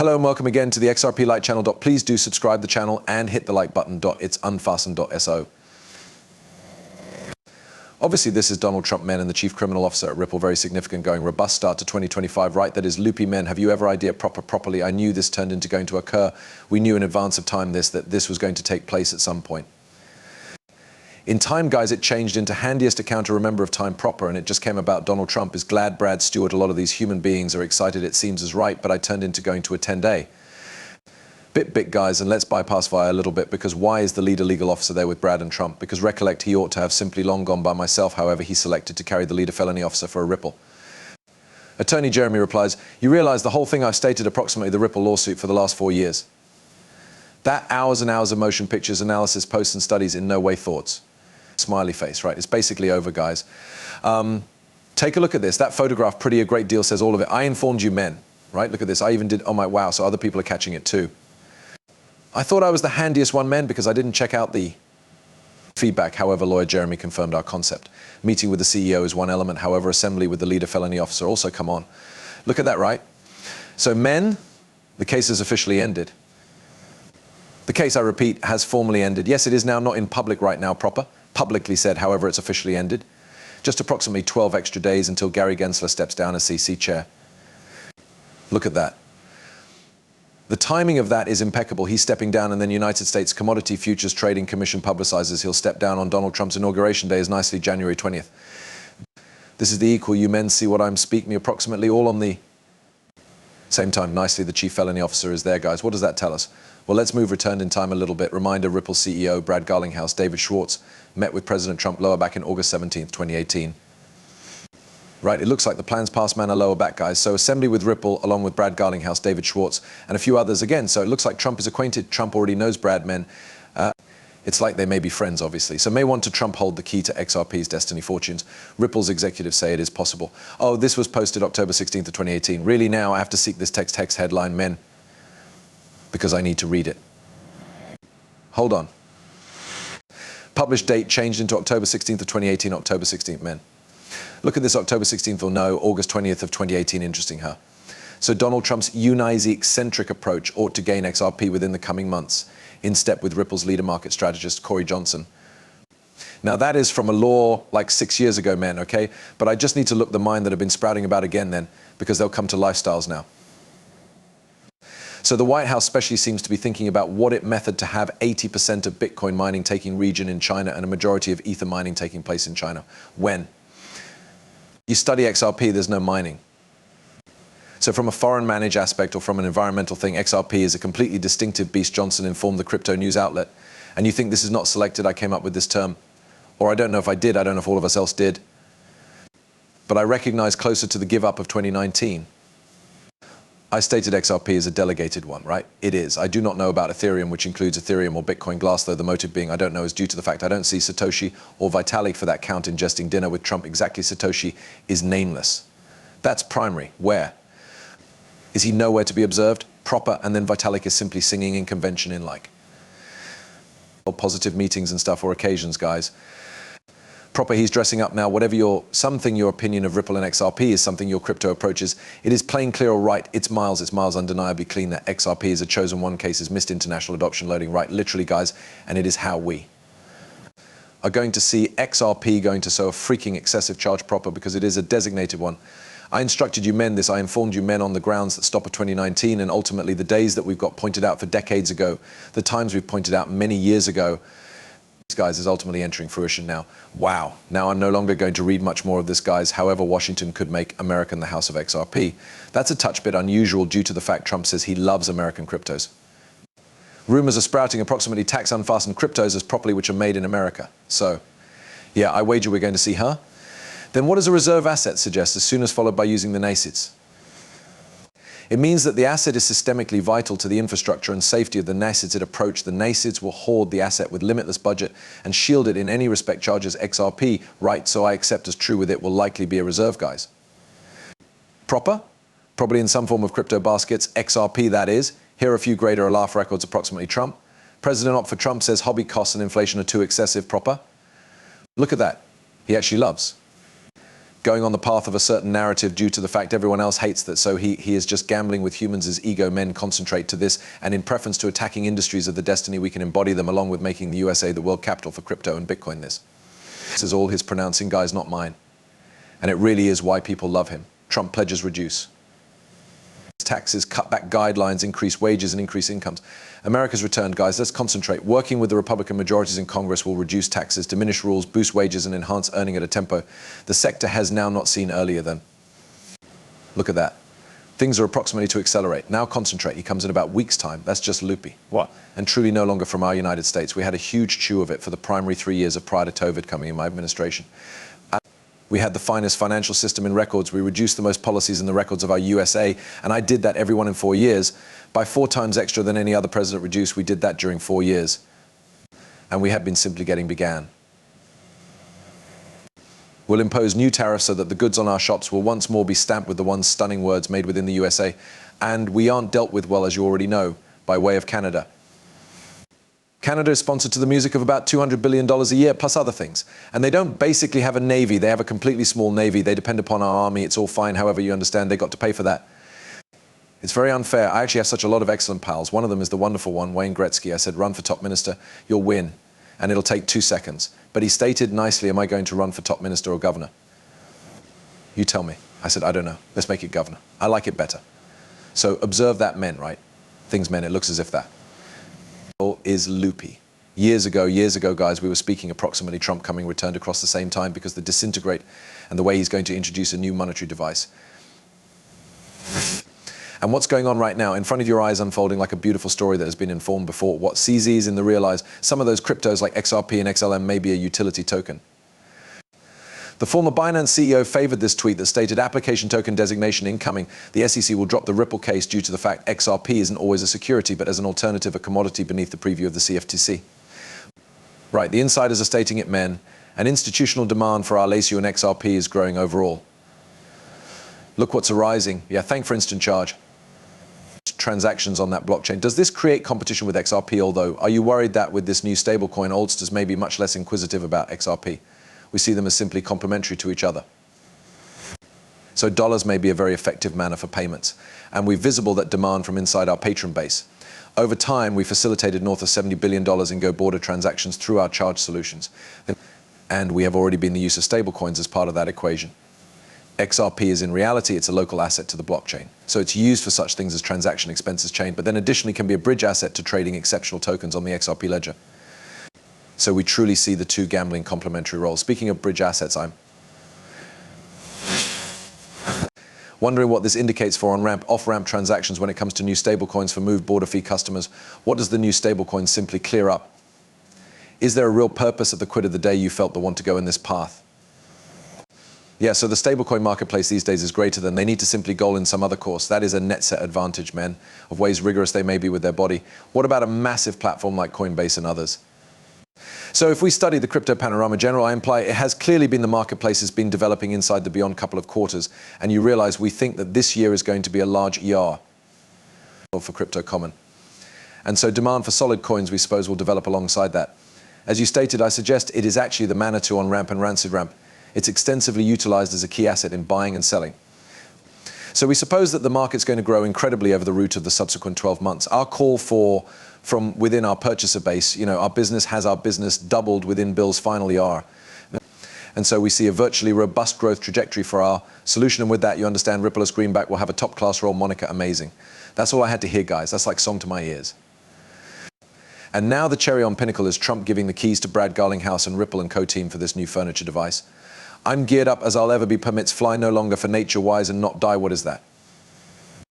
Hello and welcome again to the XRP Light channel. Please do subscribe the channel and hit the like button. It's unfastened.so. Obviously, this is Donald Trump men and the chief criminal officer at Ripple. Very significant, going robust start to 2025, right? That is loopy men. Have you ever idea properly? I knew this turned into going to occur. We knew in advance of time that this was going to take place at some point. In time, guys, it changed into handiest account to remember of time proper, and it just came about. Donald Trump is glad Brad Stewart, a lot of these human beings are excited, it seems is right, but I turned into going to a 10-day. Bit, guys, and let's bypass via a little bit, because why is the leader legal officer there with Brad and Trump? Because recollect, he ought to have simply long gone by myself. However, he selected to carry the leader felony officer for a Ripple. Attorney Jeremy replies, you realize the whole thing I've stated approximately the Ripple lawsuit for the last 4 years. That hours and hours of motion pictures, analysis, posts and studies in no way thoughts. Smiley face, right? It's basically over, guys. Take a look at this. That photograph, pretty a great deal, says all of it. I informed you men, right? Look at this. I even did, oh my, wow, so other people are catching it too. I thought I was the handiest one, men, because I didn't check out the feedback. However, lawyer Jeremy confirmed our concept. Meeting with the CEO is one element. However, assembly with the leader felony officer also come on. Look at that, right? So men, the case has officially ended. The case, I repeat, has formally ended. Yes, it is now not in public right now proper. Publicly said, however, it's officially ended. Just approximately 12 extra days until Gary Gensler steps down as CC chair. Look at that. The timing of that is impeccable. He's stepping down, and then United States Commodity Futures Trading Commission publicizes he'll step down on Donald Trump's inauguration day, is nicely January 20th. This is the equal. You men see what I'm speaking, approximately all on the same time. Nicely, the chief felony officer is there, guys. What does that tell us? Well, let's move returned in time a little bit. Reminder, Ripple CEO Brad Garlinghouse, David Schwartz, met with President Trump lower back in August 17th, 2018. Right, it looks like the plans pass man are lower back, guys. So assembly with Ripple, along with Brad Garlinghouse, David Schwartz, and a few others again. So it looks like Trump is acquainted. Trump already knows Brad men. It's like they may be friends, obviously. So may want to Trump hold the key to XRP's destiny fortunes. Ripple's executives say it is possible. Oh, this was posted October 16th of 2018. Really now I have to seek this text headline, men, because I need to read it. Hold on. Published date changed into October 16th of 2018, October 16th, men. Look at this, October 16th or no, August 20th of 2018, interesting, huh? So Donald Trump's Unizy-eccentric approach ought to gain XRP within the coming months, in step with Ripple's leader market strategist, Corey Johnson. Now that is from a law like 6 years ago, men, okay? But I just need to look the mind that have been sprouting about again then, because they'll come to lifestyles now. So the White House especially seems to be thinking about what it method to have 80% of Bitcoin mining taking region in China and a majority of Ether mining taking place in China. When? You study XRP, there's no mining. So from a foreign managed aspect or from an environmental thing, XRP is a completely distinctive beast, Johnson informed the crypto news outlet. And you think this is not selected, I came up with this term. Or I don't know if I did, I don't know if all of us else did. But I recognize closer to the give up of 2019. I stated XRP is a delegated one, right? It is. I do not know about Ethereum, which includes Ethereum or Bitcoin Glass, though the motive being I don't know is due to the fact I don't see Satoshi or Vitalik for that count ingesting dinner with Trump. Exactly, Satoshi is nameless. That's primary. Where? Is he nowhere to be observed? Proper, and then Vitalik is simply singing in convention in like positive meetings and stuff or occasions, guys. Proper, he's dressing up now. Whatever your opinion of Ripple and XRP is something your crypto approaches. It is plain, clear, or right. It's miles undeniably clean that XRP is a chosen one case, is missed international adoption loading, right? Literally, guys, and it is how we are going to see XRP going to so a freaking excessive charge proper, because it is a designated one. I instructed you men this, I informed you men on the grounds that stop at 2019 and ultimately the days that we've got pointed out for decades ago, the times we've pointed out many years ago, guys, is ultimately entering fruition now. Wow. Now I'm no longer going to read much more of this, guys. However, Washington could make America the house of XRP. That's a touch bit unusual due to the fact Trump says he loves American cryptos. Rumors are sprouting approximately tax unfastened cryptos as properly which are made in America. So, yeah, I wager we're going to see, huh? Then what does a reserve asset suggest as soon as followed by using the NASIDs? It means that the asset is systemically vital to the infrastructure and safety of the NASIDs approach. The NASIDs will hoard the asset with limitless budget and shield it in any respect charges XRP, right? So I accept as true with it will likely be a reserve, guys. Proper? Probably in some form of crypto baskets, XRP that is. Here are a few greater laugh records approximately Trump. President Opt for Trump says hobby costs and inflation are too excessive. Proper? Look at that. He actually loves. going on the path of a certain narrative due to the fact everyone else hates that, so he is just gambling with humans as ego men concentrate to this, and in preference to attacking industries of the destiny we can embody them, along with making the USA the world capital for crypto and Bitcoin. This is all his pronouncing, guys, not mine. And it really is why people love him. Trump pledges reduce taxes, cut back guidelines, increase wages and increase incomes. America's returned, guys. Let's concentrate. Working with the Republican majorities in Congress will reduce taxes, diminish rules, boost wages and enhance earning at a tempo the sector has now not seen earlier than. Look at that. Things are approximately to accelerate. Now concentrate. He comes in about weeks' time. That's just loopy. What? And truly no longer from our United States. We had a huge chew of it for the primary 3 years of prior to COVID coming in my administration. We had the finest financial system in records. We reduced the most policies in the records of our USA, and I did that every 1 in 4 years. By 4 times extra than any other president reduced, we did that during 4 years. And we have been simply getting began. We'll impose new tariffs so that the goods on our shops will once more be stamped with the one stunning words made within the USA. And we aren't dealt with well, as you already know, by way of Canada. Canada is sponsored to the music of about $200 billion a year, plus other things. And they don't basically have a navy. They have a completely small navy. They depend upon our army. It's all fine. However, you understand, they got to pay for that. It's very unfair. I actually have such a lot of excellent pals. One of them is the wonderful one, Wayne Gretzky. I said, run for top minister, you'll win. And it'll take 2 seconds. But he stated nicely, am I going to run for top minister or governor? You tell me. I said, I don't know. Let's make it governor. I like it better. So observe that men, right? Things men, it looks as if that is loopy. Years ago, guys, we were speaking approximately Trump coming returned across the same time because the disintegrate and the way he's going to introduce a new monetary device. And what's going on right now in front of your eyes unfolding like a beautiful story that has been informed before. What CZs in the realize, some of those cryptos like XRP and XLM may be a utility token. The former Binance CEO favored this tweet that stated application token designation incoming. The SEC will drop the Ripple case due to the fact XRP isn't always a security, but as an alternative, a commodity beneath the preview of the CFTC. Right, the insiders are stating it, men. And institutional demand for our LACIO and XRP is growing overall. Look what's arising. Yeah, thank for instant charge. Transactions on that blockchain. Does this create competition with XRP, although? Are you worried that with this new stablecoin, oldsters may be much less inquisitive about XRP? We see them as simply complementary to each other. So dollars may be a very effective manner for payments. And we're visible that demand from inside our patron base. Over time, we facilitated north of $70 billion in Go border transactions through our charge solutions. And we have already been the use of stablecoins as part of that equation. XRP is in reality, it's a local asset to the blockchain. So it's used for such things as transaction expenses chain, but then additionally can be a bridge asset to trading exceptional tokens on the XRP ledger. So we truly see the two gambling complementary roles. Speaking of bridge assets, I'm wondering what this indicates for on-ramp, off-ramp transactions when it comes to new stablecoins for moved border fee customers. What does the new stablecoin simply clear up? Is there a real purpose at the quid of the day you felt the want to go in this path? Yeah, so the stablecoin marketplace these days is greater than they need to simply goal in some other course. That is a net set advantage, men, of ways rigorous they may be with their body. What about a massive platform like Coinbase and others? So if we study the crypto panorama general, I imply it has clearly been the marketplace has been developing inside the beyond couple of quarters. And you realize we think that this year is going to be a large ER for crypto common. And so demand for solid coins, we suppose, will develop alongside that. As you stated, I suggest it is actually the Manitou on-ramp and Rancid ramp. It's extensively utilized as a key asset in buying and selling. So we suppose that the market's going to grow incredibly over the route of the subsequent 12 months. Our call from within our purchaser base, our business has our business doubled within Bill's final ER. And so we see a virtually robust growth trajectory for our solution. And with that, you understand Ripple as Greenback will have a top class role moniker. Amazing. That's all I had to hear, guys. That's like song to my ears. And now the cherry on pinnacle is Trump giving the keys to Brad Garlinghouse and Ripple and co-team for this new furniture device. I'm geared up as I'll ever be. Permits fly no longer for nature wise and not die. What is that?